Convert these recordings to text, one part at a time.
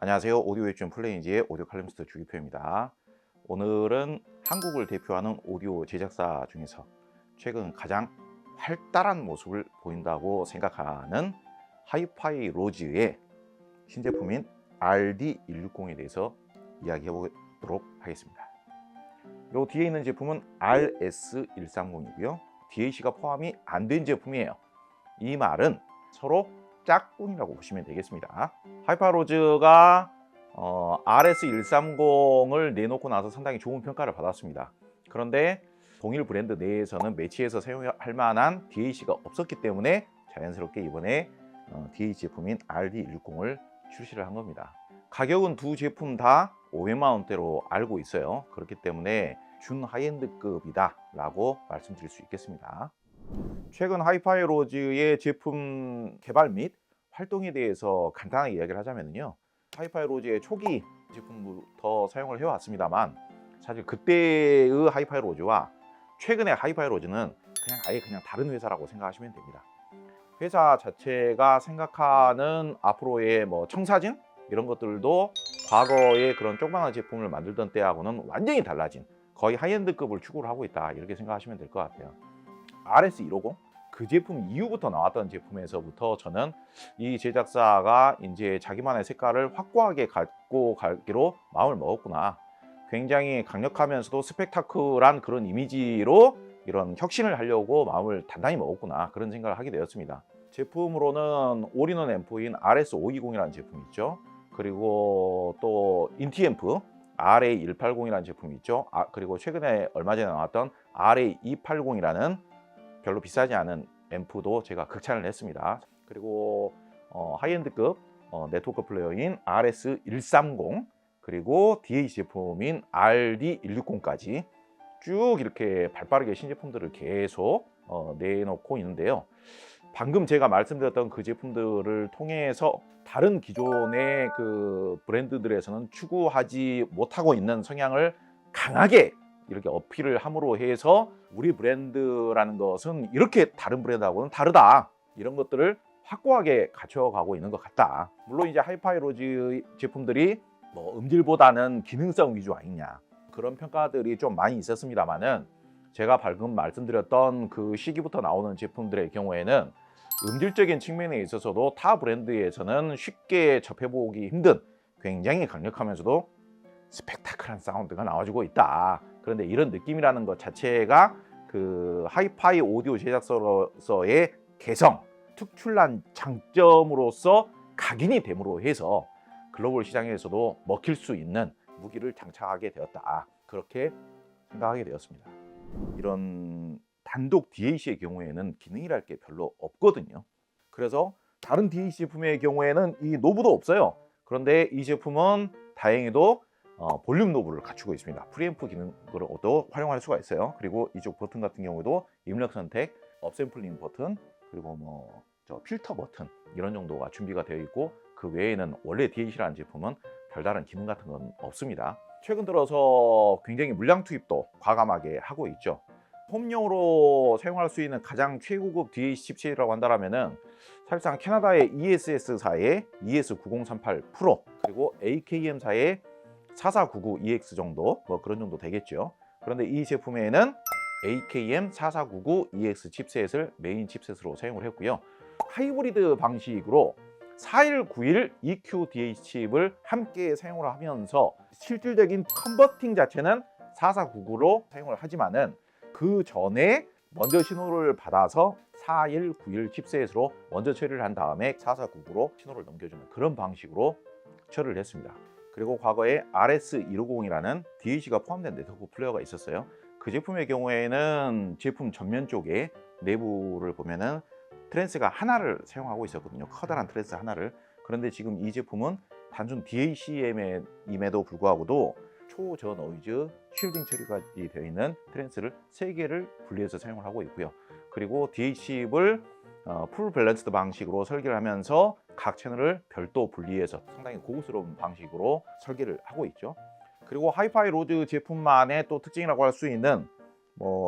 안녕하세요. 오디오 웹툰 플레인지의 오디오 칼럼니스트 주기표입니다. 오늘은 한국을 대표하는 오디오 제작사 중에서 최근 가장 활달한 모습을 보인다고 생각하는 하이파이 로즈의 신제품인 RD160에 대해서 이야기해 보도록 하겠습니다. 요 뒤에 있는 제품은 RS130이고요. DAC가 포함이 안 된 제품이에요. 이 말은 서로 짝꿍이라고 보시면 되겠습니다. 하이파로즈가 RS130을 내놓고 나서 상당히 좋은 평가를 받았습니다. 그런데 동일 브랜드 내에서는 매치해서 사용할 만한 DAC가 없었기 때문에 자연스럽게 이번에 DAC 제품인 RD160을 출시를 한 겁니다. 가격은 두 제품 다 500만 원대로 알고 있어요. 그렇기 때문에 준 하이엔드급이다 라고 말씀드릴 수 있겠습니다. 최근 하이파이 로즈의 제품 개발 및 활동에 대해서 간단하게 이야기를 하자면요, 하이파이 로즈의 초기 제품부터 사용을 해왔습니다만 사실 그때의 하이파이 로즈와 최근의 하이파이 로즈는 그냥 다른 회사라고 생각하시면 됩니다. 회사 자체가 생각하는 앞으로의 청사진 이런 것들도 과거의 그런 조그마한 제품을 만들던 때하고는 완전히 달라진 거의 하이엔드급을 추구를 하고 있다, 이렇게 생각하시면 될 것 같아요. RS150 그 제품 이후부터 나왔던 제품에서부터 저는 이 제작사가 이제 자기만의 색깔을 확고하게 갖고 가기로 마음을 먹었구나, 굉장히 강력하면서도 스펙타클한 그런 이미지로 이런 혁신을 하려고 마음을 단단히 먹었구나, 그런 생각을 하게 되었습니다. 제품으로는 올인원 앰프인 RS520이라는 제품이 있죠. 그리고 또 인티앰프 RA180이라는 제품이 있죠. 그리고 최근에 얼마 전에 나왔던 RA280이라는 별로 비싸지 않은 앰프도 제가 극찬을 했습니다. 그리고 하이엔드급 네트워크 플레이어인 RS130 그리고 DAC 제품인 RD160까지 쭉 이렇게 발빠르게 신제품들을 계속 내놓고 있는데요. 방금 제가 말씀드렸던 그 제품들을 통해서 다른 기존의 그 브랜드들에서는 추구하지 못하고 있는 성향을 강하게 이렇게 어필을 함으로 해서 우리 브랜드라는 것은 이렇게 다른 브랜드하고는 다르다, 이런 것들을 확고하게 갖춰가고 있는 것 같다. 물론 이제 하이파이 로즈 제품들이 음질보다는 기능성 위주 아니냐, 그런 평가들이 좀 많이 있었습니다만은 제가 방금 말씀드렸던 그 시기부터 나오는 제품들의 경우에는 음질적인 측면에 있어서도 타 브랜드에서는 쉽게 접해보기 힘든 굉장히 강력하면서도 스펙타클한 사운드가 나와주고 있다. 그런데 이런 느낌이라는 것 자체가 그 하이파이 오디오 제작사로서의 개성, 특출난 장점으로서 각인이 됨으로 해서 글로벌 시장에서도 먹힐 수 있는 무기를 장착하게 되었다, 그렇게 생각하게 되었습니다. 이런 단독 DAC의 경우에는 기능이랄 게 별로 없거든요. 그래서 다른 DAC 제품의 경우에는 이 노브도 없어요. 그런데 이 제품은 다행히도 볼륨 노브를 갖추고 있습니다. 프리앰프 기능으로도 활용할 수가 있어요. 그리고 이쪽 버튼 같은 경우도 입력 선택, 업샘플링 버튼, 그리고 필터 버튼 이런 정도가 준비가 되어 있고, 그 외에는 원래 DAC라는 제품은 별다른 기능 같은 건 없습니다. 최근 들어서 굉장히 물량 투입도 과감하게 하고 있죠. 홈용으로 사용할 수 있는 가장 최고급 DAC 칩셋이라고 한다면은 사실상 캐나다의 ESS사의 ES9038 프로 그리고 AKM사의 4499EX 정도, 그런 정도 되겠죠. 그런데 이 제품에는 AKM 4499EX 칩셋을 메인 칩셋으로 사용을 했고요. 하이브리드 방식으로 4191 EQ DAC 칩을 함께 사용을 하면서 실질적인 컨버팅 자체는 4499로 사용을 하지만은 그 전에 먼저 신호를 받아서 4191 칩셋으로 먼저 처리를 한 다음에 4499로 신호를 넘겨주는 그런 방식으로 처리를 했습니다. 그리고 과거에 RS150이라는 DAC가 포함된 네트워크 플레이어가 있었어요. 그 제품의 경우에는 제품 전면 쪽에 내부를 보면은 트랜스가 하나를 사용하고 있었거든요. 커다란 트랜스 하나를. 그런데 지금 이 제품은 단순 DAC임에도 불구하고도 초저노이즈 쉴딩 처리가 되어 있는 트랜스를 3개를 분리해서 사용을 하고 있고요. 그리고 DAC를 풀 밸런스드 방식으로 설계를 하면서 각 채널을 별도 분리해서 상당히 고급스러운 방식으로 설계를 하고 있죠. 그리고 하이파이 로즈 제품만의 또 특징이라고 할 수 있는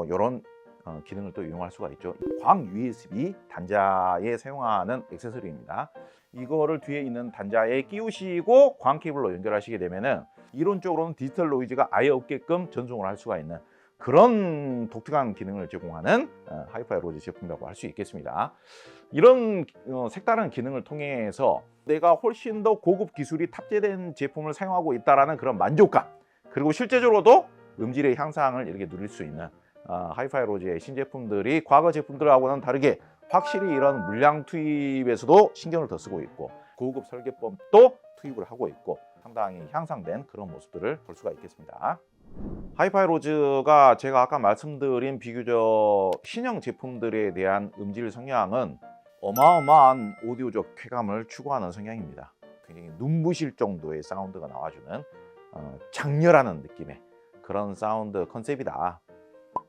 이런 기능을 또 이용할 수가 있죠. 광 USB 단자에 사용하는 액세서리입니다. 이거를 뒤에 있는 단자에 끼우시고 광 케이블로 연결하시게 되면은 이론적으로는 디지털 노이즈가 아예 없게끔 전송을 할 수가 있는 그런 독특한 기능을 제공하는 하이파이 로즈 제품이라고 할 수 있겠습니다. 이런 색다른 기능을 통해서 내가 훨씬 더 고급 기술이 탑재된 제품을 사용하고 있다는 그런 만족감, 그리고 실제적으로도 음질의 향상을 이렇게 누릴 수 있는 하이파이 로즈의 신제품들이 과거 제품들하고는 다르게 확실히 이런 물량 투입에서도 신경을 더 쓰고 있고 고급 설계법도 투입을 하고 있고 상당히 향상된 그런 모습들을 볼 수가 있겠습니다. 하이파이 로즈가 제가 아까 말씀드린 비교적 신형 제품들에 대한 음질 성향은 어마어마한 오디오적 쾌감을 추구하는 성향입니다. 굉장히 눈부실 정도의 사운드가 나와주는 장렬하는 느낌의 그런 사운드 컨셉이다.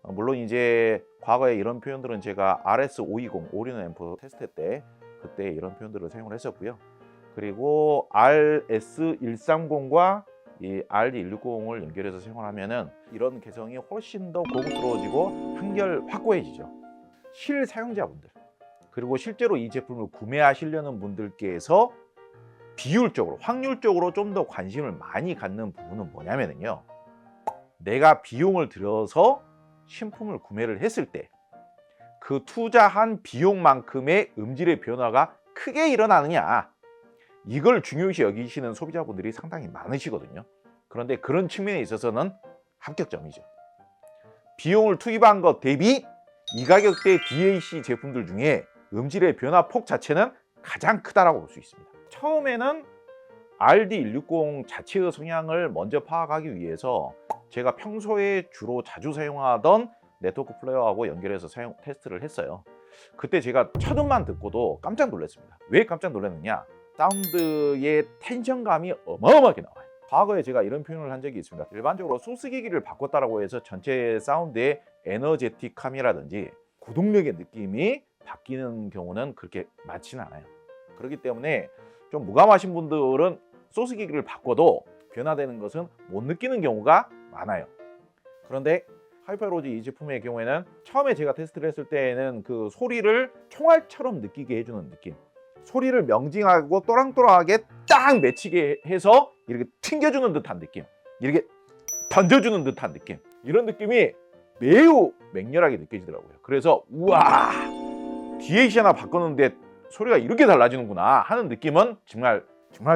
물론 이제 과거에 이런 표현들은 제가 RS520 오리온 앰프 테스트 때 그때 이런 표현들을 사용을 했었고요. 그리고 RS130과 이 RD160을 연결해서 사용을 하면은 이런 개성이 훨씬 더 고급스러워지고 한결 확고해지죠. 실 사용자분들 그리고 실제로 이 제품을 구매하시려는 분들께서 비율적으로 확률적으로 좀 더 관심을 많이 갖는 부분은 뭐냐면요, 내가 비용을 들여서 신품을 구매를 했을 때 그 투자한 비용만큼의 음질의 변화가 크게 일어나느냐, 이걸 중요시 여기시는 소비자분들이 상당히 많으시거든요. 그런데 그런 측면에 있어서는 합격점이죠. 비용을 투입한 것 대비 이 가격대 DAC 제품들 중에 음질의 변화폭 자체는 가장 크다라고 볼 수 있습니다. 처음에는 RD160 자체의 성향을 먼저 파악하기 위해서 제가 평소에 주로 자주 사용하던 네트워크 플레이어하고 연결해서 테스트를 했어요. 그때 제가 첫 음만 듣고도 깜짝 놀랐습니다. 왜 깜짝 놀랐느냐? 사운드의 텐션감이 어마어마하게 나와요. 과거에 제가 이런 표현을 한 적이 있습니다. 일반적으로 소스기기를 바꿨다라고 해서 전체 사운드의 에너제틱함이라든지 구동력의 느낌이 바뀌는 경우는 그렇게 많지는 않아요. 그렇기 때문에 좀 무감하신 분들은 소스기기를 바꿔도 변화되는 것은 못 느끼는 경우가 많아요. 그런데 하이파이 로즈 이 제품의 경우에는 처음에 제가 테스트를 했을 때에는 그 소리를 총알처럼 느끼게 해주는 느낌, 소리를 명징하고 또랑또랑하게 딱 맺히게 해서 이렇게 튕겨주는 듯한 느낌, 이렇게 던져주는 듯한 느낌, 이런 느낌이 매우 맹렬하게 느껴지더라고요. 그래서 우와, DAC 하나 바꿨는데 소리가 이렇게 달라지는구나 하는 느낌은 정말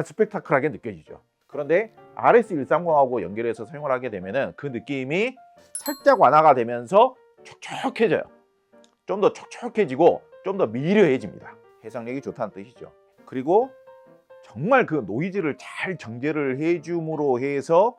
스펙타클하게 느껴지죠. 그런데 RS130하고 연결해서 사용을 하게 되면은 그 느낌이 살짝 완화가 되면서 촉촉해져요. 좀 더 촉촉해지고 좀 더 미려해집니다. 해상력이 좋다는 뜻이죠. 그리고 정말 그 노이즈를 잘 정제를 해줌으로 해서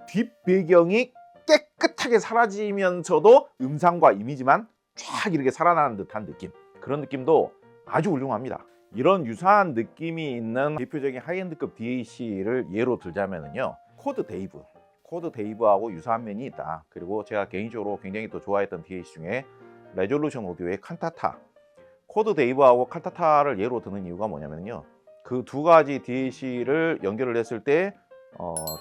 뒷배경이 깨끗하게 사라지면서도 음상과 이미지만 쫙 이렇게 살아나는 듯한 느낌, 그런 느낌도 아주 훌륭합니다. 이런 유사한 느낌이 있는 대표적인 하이엔드급 DAC를 예로 들자면요, 코드 데이브하고 유사한 면이 있다. 그리고 제가 개인적으로 굉장히 또 좋아했던 DAC 중에 레졸루션 오디오의 칸타타, 코드 데이브하고 칸타타를 예로 드는 이유가 뭐냐면요, 그 두 가지 DAC를 연결을 했을 때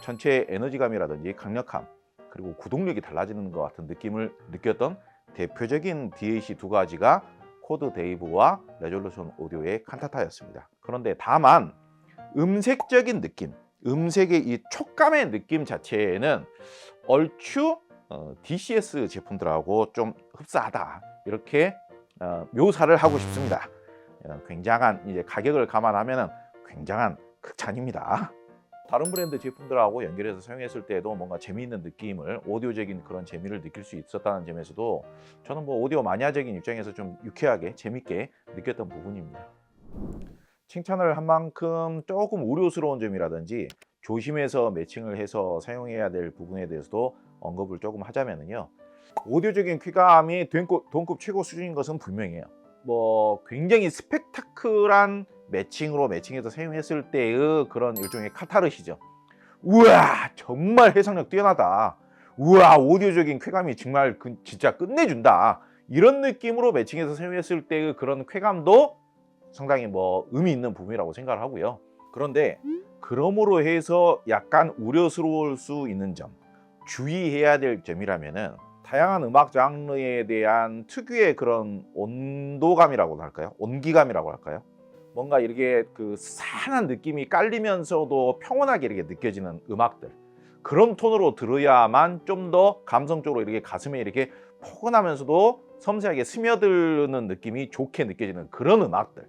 전체 에너지감이라든지 강력함 그리고 구동력이 달라지는 것 같은 느낌을 느꼈던 대표적인 DAC 두 가지가 코드 데이브와 레졸루션 오디오의 칸타타였습니다. 그런데 다만 음색적인 느낌, 음색의 이 촉감의 느낌 자체는 얼추 DCS 제품들하고 좀 흡사하다, 이렇게 묘사를 하고 싶습니다. 굉장한 이제 가격을 감안하면 굉장한 극찬입니다. 다른 브랜드 제품들하고 연결해서 사용했을 때에도 뭔가 재미있는 느낌을, 오디오적인 그런 재미를 느낄 수 있었다는 점에서도 저는 뭐 오디오 마니아적인 입장에서 좀 유쾌하게 재밌게 느꼈던 부분입니다. 칭찬을 한 만큼 조금 우려스러운 점이라든지 조심해서 매칭을 해서 사용해야 될 부분에 대해서도 언급을 조금 하자면요, 오디오적인 쾌감이 동급 최고 수준인 것은 분명해요. 뭐 굉장히 스펙타클한 매칭해서 사용했을 때의 그런 일종의 카타르시죠. 우와, 정말 해상력 뛰어나다, 우와, 오디오적인 쾌감이 정말 진짜 끝내준다, 이런 느낌으로 매칭해서 사용했을 때의 그런 쾌감도 상당히 뭐 의미 있는 부분이라고 생각을 하고요. 그런데 그러므로 해서 약간 우려스러울 수 있는 점, 주의해야 될 점이라면은 다양한 음악 장르에 대한 특유의 그런 온도감이라고 할까요? 온기감이라고 할까요? 뭔가 이렇게 그 스산한 느낌이 깔리면서도 평온하게 이렇게 느껴지는 음악들, 그런 톤으로 들어야만 좀 더 감성적으로 이렇게 가슴에 이렇게 포근하면서도 섬세하게 스며드는 느낌이 좋게 느껴지는 그런 음악들,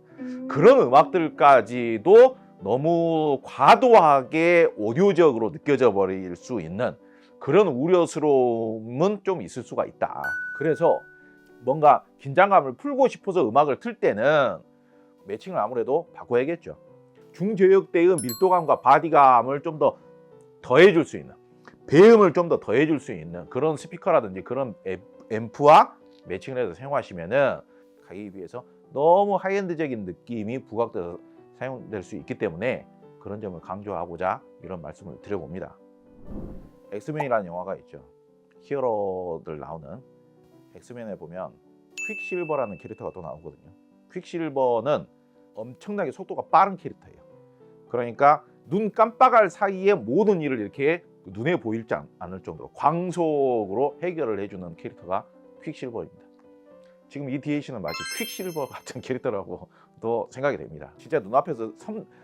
그런 음악들까지도 너무 과도하게 오디오적으로 느껴져 버릴 수 있는 그런 우려스러움은 좀 있을 수가 있다. 그래서 뭔가 긴장감을 풀고 싶어서 음악을 틀 때는 매칭을 아무래도 바꿔야겠죠. 중저역대의 밀도감과 바디감을 좀 더 더해줄 수 있는, 배음을 좀 더 더해줄 수 있는 그런 스피커라든지 그런 앰프와 매칭을 해서 사용하시면은 가격에 비해서 너무 하이엔드적인 느낌이 부각돼서 사용될 수 있기 때문에 그런 점을 강조하고자 이런 말씀을 드려봅니다. 엑스맨이라는 영화가 있죠. 히어로들 나오는 엑스맨에 보면 퀵실버라는 캐릭터가 또 나오거든요. 퀵실버는 엄청나게 속도가 빠른 캐릭터예요. 그러니까 눈 깜빡할 사이에 모든 일을 이렇게 눈에 보이지 않을 정도로 광속으로 해결을 해주는 캐릭터가 퀵실버입니다. 지금 이 DAC는 마치 퀵실버 같은 캐릭터라고도 생각이 됩니다. 진짜 눈앞에서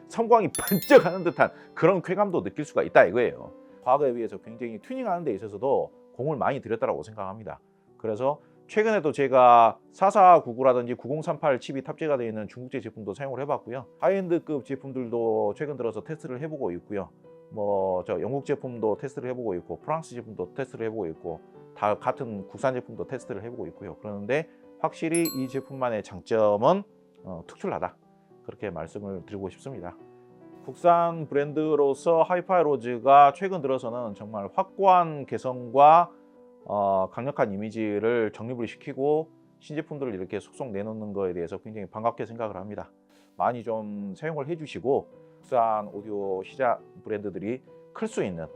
섬광이 번쩍하는 듯한 그런 쾌감도 느낄 수가 있다 이거예요. 과거에 비해서 굉장히 튜닝하는 데 있어서도 공을 많이 들였다고 생각합니다. 그래서 최근에도 제가 4499라든지 9038 칩이 탑재가 되어 있는 중국제 제품도 사용을 해봤고요. 하이엔드급 제품들도 최근 들어서 테스트를 해보고 있고요. 저 영국 제품도 테스트를 해보고 있고 프랑스 제품도 테스트를 해보고 있고 다 같은 국산 제품도 테스트를 해보고 있고요. 그런데 확실히 이 제품만의 장점은 특출나다, 그렇게 말씀을 드리고 싶습니다. 국산 브랜드로서 하이파이로즈가 최근 들어서는 정말 확고한 개성과 강력한 이미지를 정립을 시키고 신제품들을 이렇게 속속 내놓는 거에 대해서 굉장히 반갑게 생각을 합니다. 많이 좀 사용을 해주시고 국산 오디오 시장 브랜드들이 클 수 있는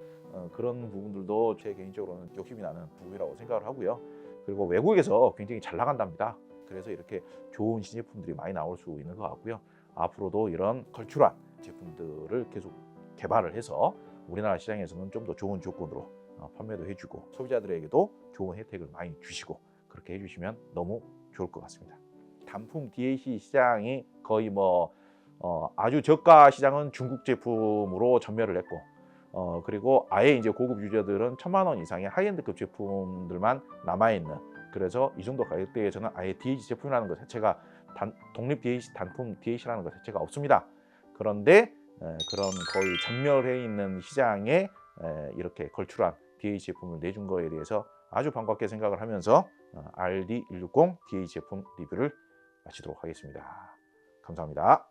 그런 부분들도 제 개인적으로는 욕심이 나는 부분이라고 생각을 하고요. 그리고 외국에서 굉장히 잘 나간답니다. 그래서 이렇게 좋은 신제품들이 많이 나올 수 있는 것 같고요. 앞으로도 이런 걸출한 제품들을 계속 개발을 해서 우리나라 시장에서는 좀 더 좋은 조건으로 판매도 해주고 소비자들에게도 좋은 혜택을 많이 주시고 그렇게 해주시면 너무 좋을 것 같습니다. 단품 DAC 시장이 거의 아주 저가 시장은 중국 제품으로 전멸을 했고 그리고 아예 이제 고급 유저들은 1000만 원 이상의 하이엔드급 제품들만 남아있는, 그래서 이 정도 가격대에서는 아예 DAC 제품이라는 것 자체가 독립 DAC, 단품 DAC라는 것 자체가 없습니다. 그런데 그런 거의 전멸해 있는 시장에 이렇게 걸출한 DAC 제품을 내준 거에 대해서 아주 반갑게 생각을 하면서 RD160 DAC 제품 리뷰를 마치도록 하겠습니다. 감사합니다.